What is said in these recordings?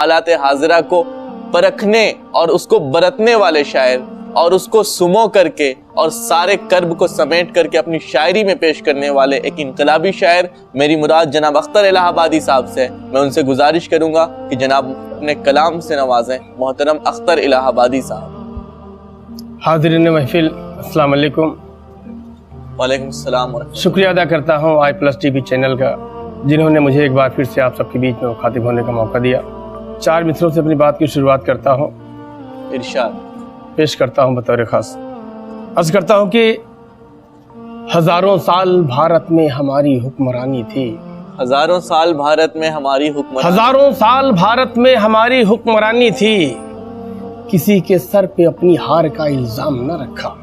हालात हाजिरा को परखने और उसको बरतने वाले शायर और उसको सुमो करके और सारे कर्ब को समेट करके अपनी शायरी में पेश करने वाले एक इनकलाबी शायर मेरी मुराद जनाब अख्तर इलाहाबादी साहब से। मैं उनसे गुजारिश करूंगा कि जनाब अपने कलाम से नवाजें मोहतरम अख्तर इलाहाबादी साहब। हाज़िरीन महफिल, अस्सलाम वालेकुम। वालेकुम सलाम। शुक्रिया अदा करता हूँ i+ TV चैनल का, जिन्होंने मुझे एक बार फिर से आप सबके बीच में मुखातिब होने का मौका दिया। 4 मिसरों से अपनी बात की शुरुआत करता हूँ, इरशाद पेश करता हूँ बतौर खास। अर्ज़ करता हूँ कि हज़ारों साल भारत में हमारी हुक्मरानी थी। हज़ारों साल भारत में हमारी हुक्मरानी, हज़ारों साल भारत में हमारी हुक्मरानी थी, किसी के सर पे अपनी हार का इल्ज़ाम न रखा।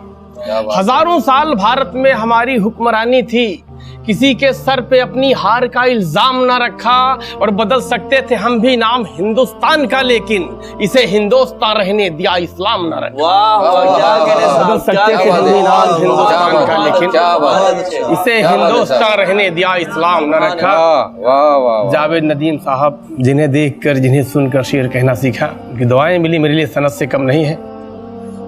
हज़ारों साल भारत में हमारी हुक्मरानी थी, किसी के सर पे अपनी हार का इल्जाम न रखा। और बदल सकते थे हम भी नाम हिंदुस्तान का, लेकिन इसे हिंदुस्तान रहने दिया इस्लाम न रखा। बदल सकते थे हम भी नाम हिंदुस्तान का, लेकिन इसे हिंदुस्तान रहने दिया इस्लाम न रखा। जावेद नदीम साहब, जिन्हें देखकर जिन्हें सुनकर शेर कहना सीखा, उनकी दुआएं मिली मेरे लिए सनद से कम नहीं है।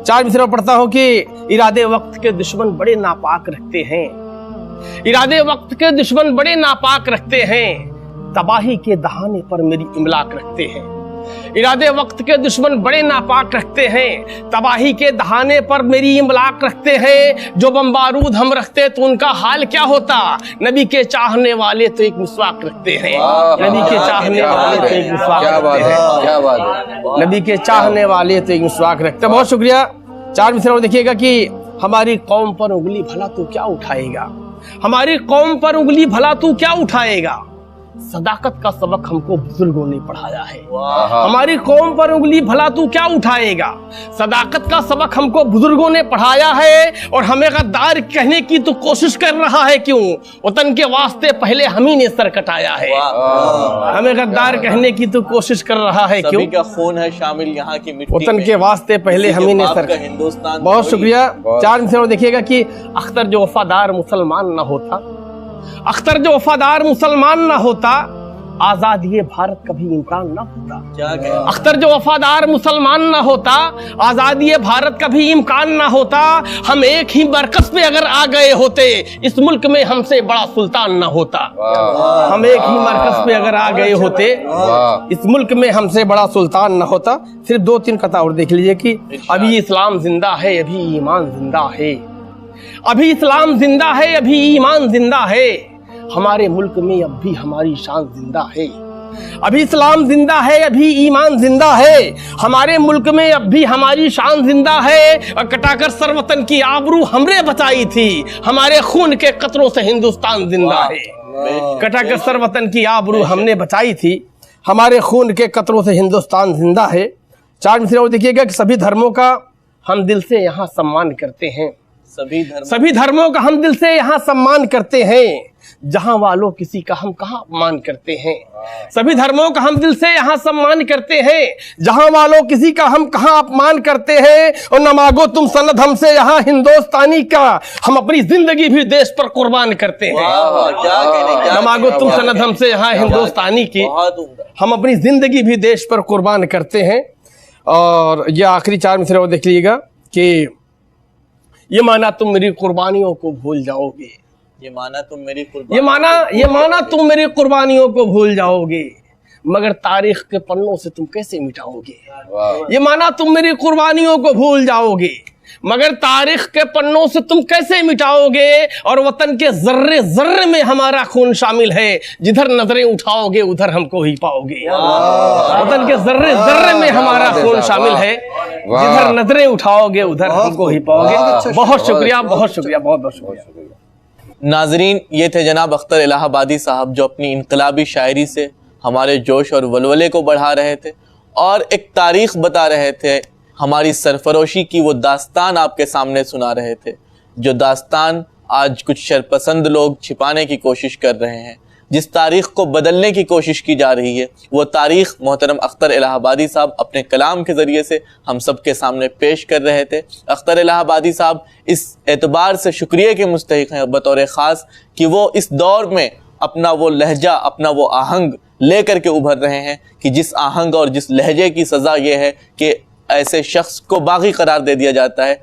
4 मिसरों पढ़ता हूँ कि इरादे वक्त के दुश्मन बड़े नापाक रखते हैं, इरादे वक्त के दुश्मन बड़े नापाक रखते हैं, तबाही के दहाने पर मेरी इमलाक रखते हैं। इरादे वक्त के दुश्मन बड़े नापाक रखते हैं, तबाही के दहाने पर मेरी इमलाक रखते हैं। जो बम बारूद हम रखते तो उनका हाल क्या होता। नबी के चाहने वाले तो एक मिसवाक रखते हैं, नबी के चाहने वाले तो एक मिसवाक रखते हैं, नबी के चाहने वाले तो एक मिसवाक रखते हैं। बहुत शुक्रिया। 4 मिसरों देखिएगा कि हमारी कौम पर उंगली भला तू क्या उठाएगा, हमारी कौम पर उंगली भला तू क्या उठाएगा। सदाकत का सबक हमको बुजुर्गों ने पढ़ाया है। हमारी कौम पर उंगली भला तू क्या उठाएगा, सदाकत का सबक हमको बुजुर्गों ने पढ़ाया है। और हमें गद्दार कहने की तू कोशिश कर रहा है क्यों, वतन के वास्ते पहले हम ही ने सर कटाया है। हमें गद्दार कहने की तू कोशिश कर रहा है क्यों, सभी का खून है शामिल यहाँ की मिट्टी में, वतन के वास्ते पहले हम ही ने सर। हिंदुस्तान। बहुत शुक्रिया। 4 मिसरों देखिएगा कि अख्तर जो वफादार मुसलमान न होता, अख्तर जो वफादार मुसलमान ना होता, आजादी भारत कभी इम्कान ना होता। क्या कहा? अख्तर जो वफादार मुसलमान ना होता, आजादी भारत कभी इम्कान ना होता। हम एक ही मरकज पे अगर आ गए होते, इस मुल्क में हमसे बड़ा सुल्तान ना होता। हम एक ही मरकज पे अगर आ गए होते, इस मुल्क में हमसे बड़ा सुल्तान ना होता। सिर्फ 2-3 कथा और देख लीजिए कि अभी इस्लाम जिंदा है, अभी ईमान जिंदा है, अभी इस्लाम जिंदा है, अभी ईमान जिंदा है। हमारे मुल्क में अब भी हमारी शान जिंदा है, अभी इस्लाम जिंदा है, अभी ईमान जिंदा है। हमारे मुल्क में अब भी हमारी शान जिंदा है। और कटाकर सरवतन की आबरू हमने बचाई थी, हमारे खून के कतरों से हिंदुस्तान जिंदा है। कटाकर सरवतन की आबरू हमने बचाई थी, हमारे खून के कतरों से हिंदुस्तान जिंदा है। 4 मिसरों देखिएगा कि सभी धर्मों का हम दिल से यहाँ सम्मान करते हैं, सभी धर्मों का हम दिल से यहाँ सम्मान करते हैं। जहां वालों किसी का हम कहाँ अपमान करते हैं, सभी धर्मों का हम दिल से यहाँ सम्मान करते हैं। जहां वालों किसी का हम कहाँ अपमान करते हैं। और न मांगो तुम सनद हमसे यहाँ हिंदुस्तानी का, हम अपनी जिंदगी भी देश पर कुर्बान करते हैं। न मांगो तुम सनद हमसे यहाँ हिंदुस्तानी की, हम अपनी जिंदगी भी देश पर कुर्बान करते हैं। और ये आखिरी 4 मिसरे देख लीजिएगा कि ये माना तुम मेरी कुर्बानियों को भूल जाओगे, ये माना तुम मेरी कुर्बानियों को भूल जाओगे, मगर तारीख के पन्नों से तुम कैसे मिटाओगे। ये माना तुम मेरी कुर्बानियों को भूल जाओगे, मगर तारीख के पन्नों से तुम कैसे मिटाओगे। और वतन के जर्रे जर्रे में हमारा खून शामिल है, जिधर नजरें उठाओगे उधर हमको ही पाओगे। वतन के जर्रे जर्रे में हमारा खून शामिल है, जिधर नजरें उठाओगे उधर हमको ही पाओगे। बहुत शुक्रिया, बहुत शुक्रिया, बहुत बहुत शुक्रिया। नाजरीन, ये थे जनाब अख्तर इलाहाबादी साहब, जो अपनी इनकलाबी शायरी से हमारे जोश और वलवले को बढ़ा रहे थे और एक तारीख बता रहे थे। हमारी सरफरोशी की वो दास्तान आपके सामने सुना रहे थे, जो दास्तान आज कुछ शरपसंद लोग छिपाने की कोशिश कर रहे हैं। जिस तारीख को बदलने की कोशिश की जा रही है, वो तारीख मोहतरम अख्तर इलाहाबादी साहब अपने कलाम के ज़रिए से हम सब के सामने पेश कर रहे थे। अख्तर इलाहाबादी साहब इस एतबार से शुक्रिया के मुस्तहिक हैं बतौर ख़ास कि वो इस दौर में अपना वो लहजा, अपना वो आहंग लेकर के उभर रहे हैं कि जिस आहंग और जिस लहजे की सज़ा ये है कि ऐसे शख्स को बागी करार दे दिया जाता है,